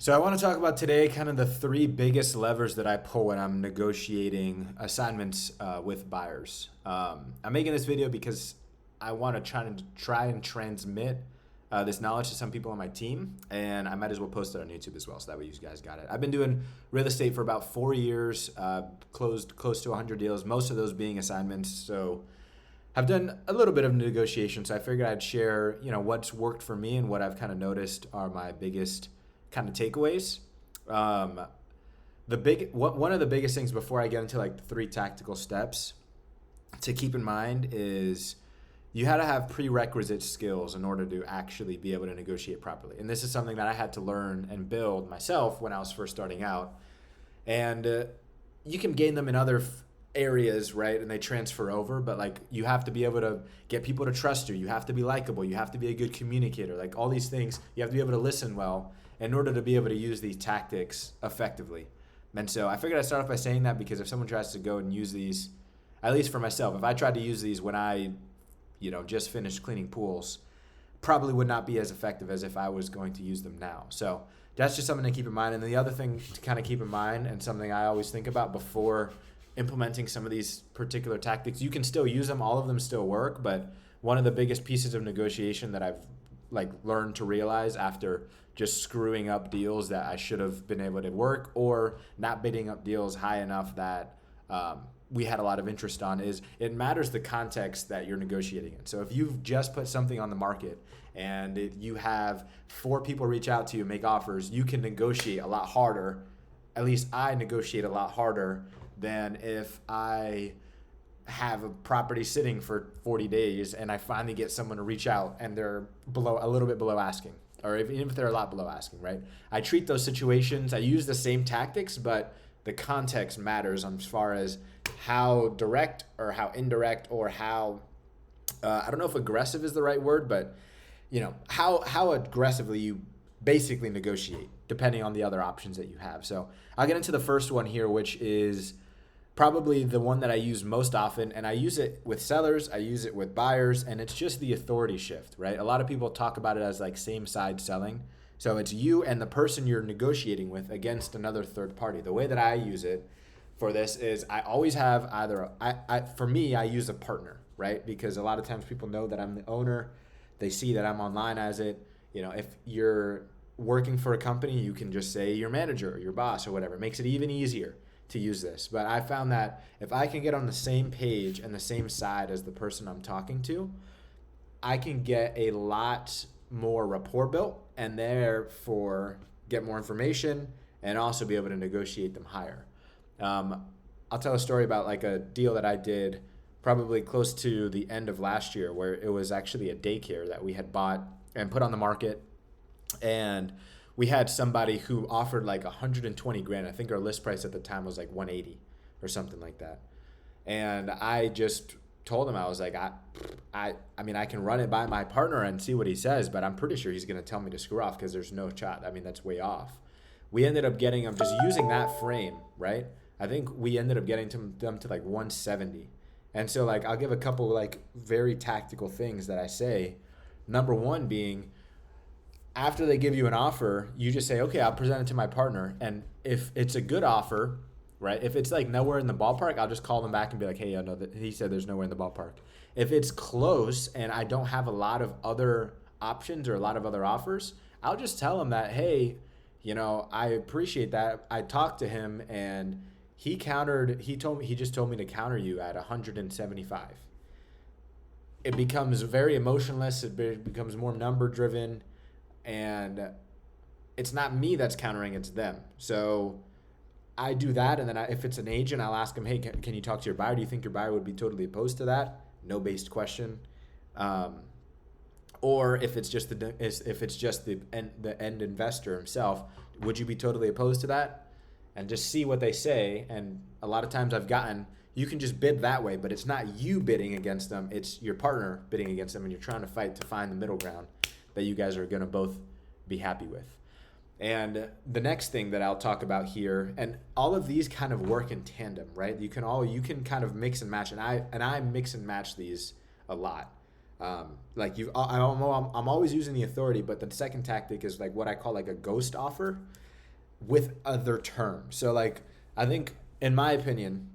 So I want to talk about today kind of the three biggest levers that I pull when I'm negotiating assignments with buyers. I'm making this video because I want to try and transmit this knowledge to some people on my team, and I might as well post it on YouTube as well, so that way you guys got it. I've been doing real estate for about 4 years, closed close to 100 deals, most of those being assignments. So I've done a little bit of negotiation, so I figured I'd share, what's worked for me and what I've kind of noticed are my biggest kind of takeaways. Um, one of the biggest things before I get into like the three tactical steps to keep in mind is you had to have prerequisite skills in order to actually be able to negotiate properly. And this is something that I had to learn and build myself when I was first starting out. And you can gain them in other areas, right? And they transfer over, but like you have to be able to get people to trust you. You have to be likable. You have to be a good communicator. Like all these things, you have to be able to listen well in order to be able to use these tactics effectively. And so I figured I'd start off by saying that because if someone tries to go and use these, at least for myself, if I tried to use these when I, just finished cleaning pools, probably would not be as effective as if I was going to use them now. So that's just something to keep in mind. And the other thing to kind of keep in mind, and something I always think about before implementing some of these particular tactics, you can still use them, all of them still work, but one of the biggest pieces of negotiation that I've learned to realize after just screwing up deals that I should have been able to work, or not bidding up deals high enough that we had a lot of interest on, is it matters the context that you're negotiating in. So if you've just put something on the market and you have 4 people reach out to you, make offers, you can negotiate a lot harder. At least I negotiate a lot harder than if I have a property sitting for 40 days and I finally get someone to reach out and they're a little bit below asking, or even if they're a lot below asking, right? I treat those situations, I use the same tactics, but the context matters as far as how direct or how indirect, or how, I don't know if aggressive is the right word, but how aggressively you basically negotiate depending on the other options that you have. So I'll get into the first one here, which is probably the one that I use most often, and I use it with sellers, I use it with buyers, and it's just the authority shift, right? A lot of people talk about it as like same side selling. So it's you and the person you're negotiating with against another third party. The way that I use it for this is I always have either, for me, I use a partner, right? Because a lot of times people know that I'm the owner. They see that I'm online as it. If you're working for a company, you can just say your manager or your boss or whatever. It makes it even easier to use this. But I found that if I can get on the same page and the same side as the person I'm talking to, I can get a lot more rapport built, and therefore get more information and also be able to negotiate them higher. I'll tell a story about like a deal that I did probably close to the end of last year, where it was actually a daycare that we had bought and put on the market. And we had somebody who offered like 120 grand. I think our list price at the time was like 180 or something like that. And I just told him, I was like, I mean, I can run it by my partner and see what he says, but I'm pretty sure he's going to tell me to screw off because there's no shot. I mean, that's way off. We ended up getting them, just using that frame, right? I think we ended up getting them to like 170. And so like, I'll give a couple like very tactical things that I say. Number one being, after they give you an offer, you just say, okay, I'll present it to my partner. And if it's a good offer, right? If it's like nowhere in the ballpark, I'll just call them back and be like, hey, I know that he said there's nowhere in the ballpark. If it's close and I don't have a lot of other options or a lot of other offers, I'll just tell them that, hey, I appreciate that. I talked to him and he just told me to counter you at 175. It becomes very emotionless. It becomes more number driven, and it's not me that's countering, it's them. So I do that, and then if it's an agent, I'll ask them, hey, can you talk to your buyer? Do you think your buyer would be totally opposed to that? No based question. Or if it's just the end investor himself, would you be totally opposed to that? And just see what they say. And a lot of times you can just bid that way, but it's not you bidding against them, it's your partner bidding against them, and you're trying to fight to find the middle ground that you guys are going to both be happy with. And the next thing that I'll talk about here, and all of these kind of work in tandem, right? You can kind of mix and match, and I mix and match these a lot. Like I'm always using the authority, but the second tactic is like what I call like a ghost offer with other terms. So like I think in my opinion,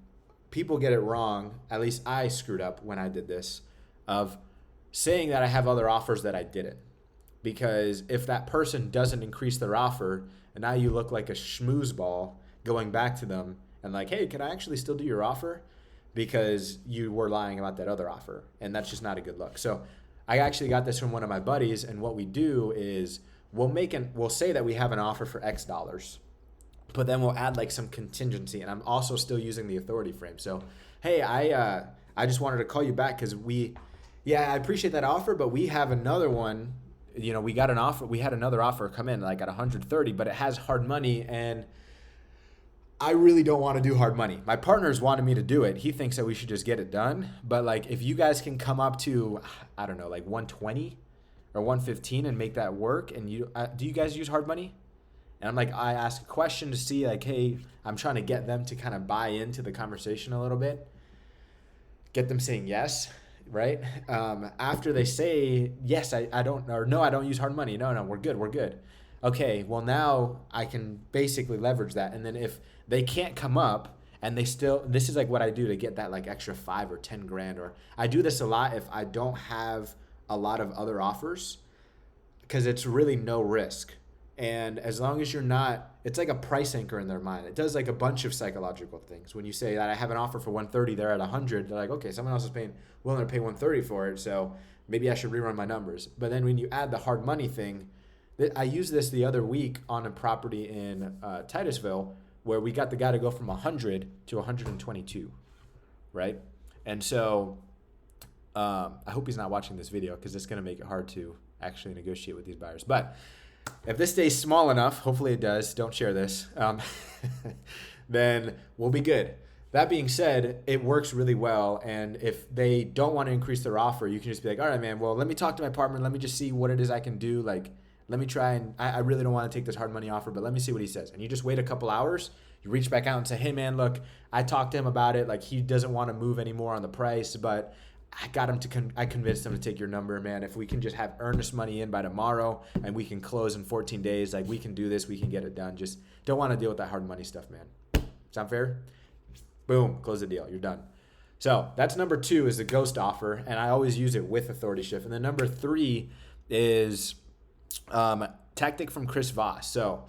people get it wrong. At least I screwed up when I did this, of saying that I have other offers that I didn't. Because if that person doesn't increase their offer, and now you look like a schmooze ball going back to them and like, hey, can I actually still do your offer? Because you were lying about that other offer, and that's just not a good look. So I actually got this from one of my buddies, and what we do is we'll say that we have an offer for X dollars, but then we'll add like some contingency, and I'm also still using the authority frame. So, hey, I just wanted to call you back because I appreciate that offer, but we have another one. We got an offer. We had another offer come in like at 130, but it has hard money, and I really don't want to do hard money. My partner's wanted me to do it. He thinks that we should just get it done. But like, if you guys can come up to, I don't know, like 120 or 115 and make that work, and do you guys use hard money? And I'm like, I ask a question to see like, hey, I'm trying to get them to kind of buy into the conversation a little bit, get them saying yes, right? After they say yes, I don't, or no, I don't use hard money. No, we're good. Okay, well now I can basically leverage that, and then if they can't come up and this is like what I do to get that like extra 5 or 10 grand, or I do this a lot if I don't have a lot of other offers, because it's really no risk. And as long as you're not, it's like a price anchor in their mind. It does like a bunch of psychological things. When you say that I have an offer for 130, they're at 100, they're like, okay, someone else is willing to pay 130 for it, so maybe I should rerun my numbers. But then when you add the hard money thing, I used this the other week on a property in Titusville, where we got the guy to go from 100 to 122, right? And so I hope he's not watching this video, because it's going to make it hard to actually negotiate with these buyers. But if this stays small enough, hopefully it does, don't share this, then we'll be good. That being said, it works really well. And if they don't want to increase their offer, you can just be like, all right, man, well, let me talk to my partner. Let me just see what it is I can do. Like, let me try, and I really don't want to take this hard money offer, but let me see what he says. And you just wait a couple hours, you reach back out and say, hey man, look, I talked to him about it. Like, he doesn't want to move anymore on the price, but I got him I convinced him to take your number, man. If we can just have earnest money in by tomorrow and we can close in 14 days, like, we can do this, we can get it done. Just don't want to deal with that hard money stuff, man. Sound fair? Boom, close the deal, you're done. So that's number 2, is the ghost offer, and I always use it with authority shift. And then number 3 is tactic from Chris Voss. So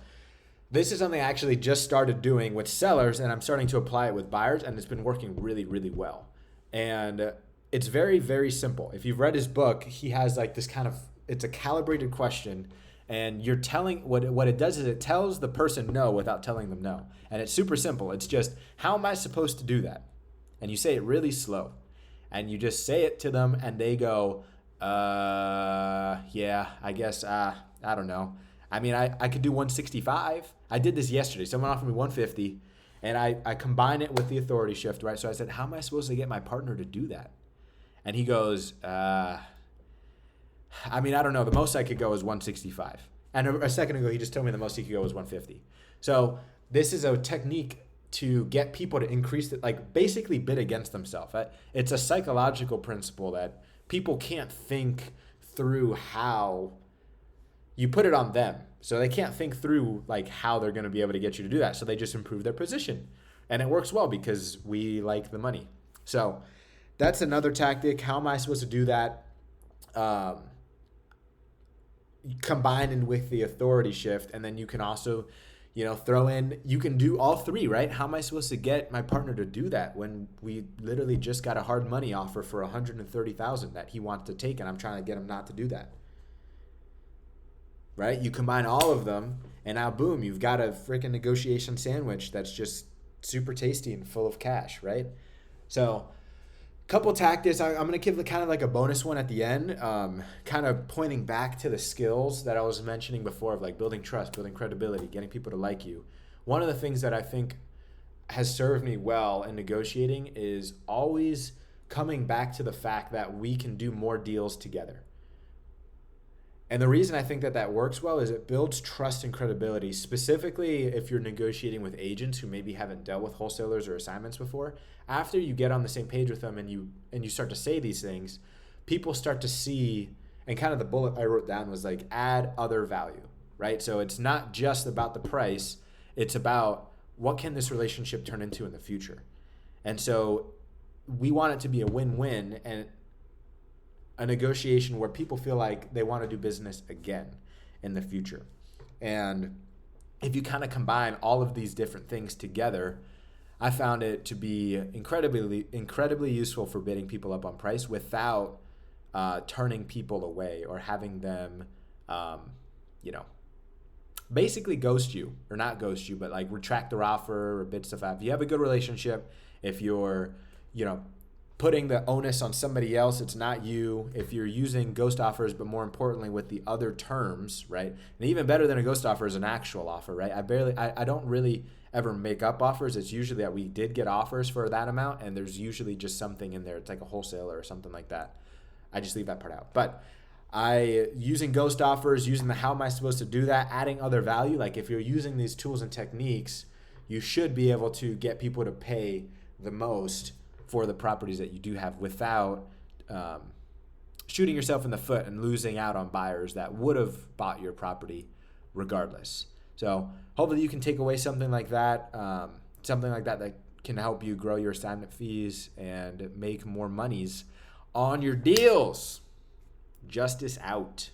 this is something I actually just started doing with sellers, and I'm starting to apply it with buyers, and it's been working really, really well. And it's very, very simple. If you've read his book, he has like this kind of, it's a calibrated question, and you're telling, what it does is it tells the person no without telling them no. And it's super simple. It's just, how am I supposed to do that? And you say it really slow, and you just say it to them, and they go, yeah, I guess, I don't know. I mean, I could do 165. I did this yesterday. Someone offered me 150, and I combine it with the authority shift, right? So I said, how am I supposed to get my partner to do that? And he goes, I mean, I don't know. The most I could go is 165. And a second ago, he just told me the most he could go was 150. So this is a technique to get people to increase it, like basically bid against themselves. It's a psychological principle that people can't think through how you put it on them. So they can't think through like how they're going to be able to get you to do that. So they just improve their position. And it works well because we like the money. So that's another tactic. How am I supposed to do that? Combined with the authority shift. And then you can also, throw in, you can do all 3, right? How am I supposed to get my partner to do that when we literally just got a hard money offer for $130,000 that he wants to take, and I'm trying to get him not to do that? Right? You combine all of them, and now boom, you've got a freaking negotiation sandwich that's just super tasty and full of cash, right? So couple tactics. I'm going to give kind of like a bonus one at the end, kind of pointing back to the skills that I was mentioning before of like building trust, building credibility, getting people to like you. One of the things that I think has served me well in negotiating is always coming back to the fact that we can do more deals together. And the reason I think that works well is it builds trust and credibility, specifically if you're negotiating with agents who maybe haven't dealt with wholesalers or assignments before. After you get on the same page with them and you start to say these things, people start to see, and kind of the bullet I wrote down was like add other value, right? So it's not just about the price, it's about what can this relationship turn into in the future. And so we want it to be a win-win and a negotiation where people feel like they want to do business again in the future. And if you kind of combine all of these different things together, I found it to be incredibly useful for bidding people up on price without turning people away or having them, basically ghost you, or not ghost you, but like retract their offer or bid stuff out. If you have a good relationship, if you're, putting the onus on somebody else, it's not you. If you're using ghost offers, but more importantly with the other terms, right? And even better than a ghost offer is an actual offer, right? I don't really ever make up offers. It's usually that we did get offers for that amount, and there's usually just something in there. It's like a wholesaler or something like that. I just leave that part out. But using ghost offers, using the how am I supposed to do that, adding other value. Like if you're using these tools and techniques, you should be able to get people to pay the most for the properties that you do have without shooting yourself in the foot and losing out on buyers that would have bought your property regardless. So hopefully you can take away something like that that can help you grow your assignment fees and make more monies on your deals. Justice out.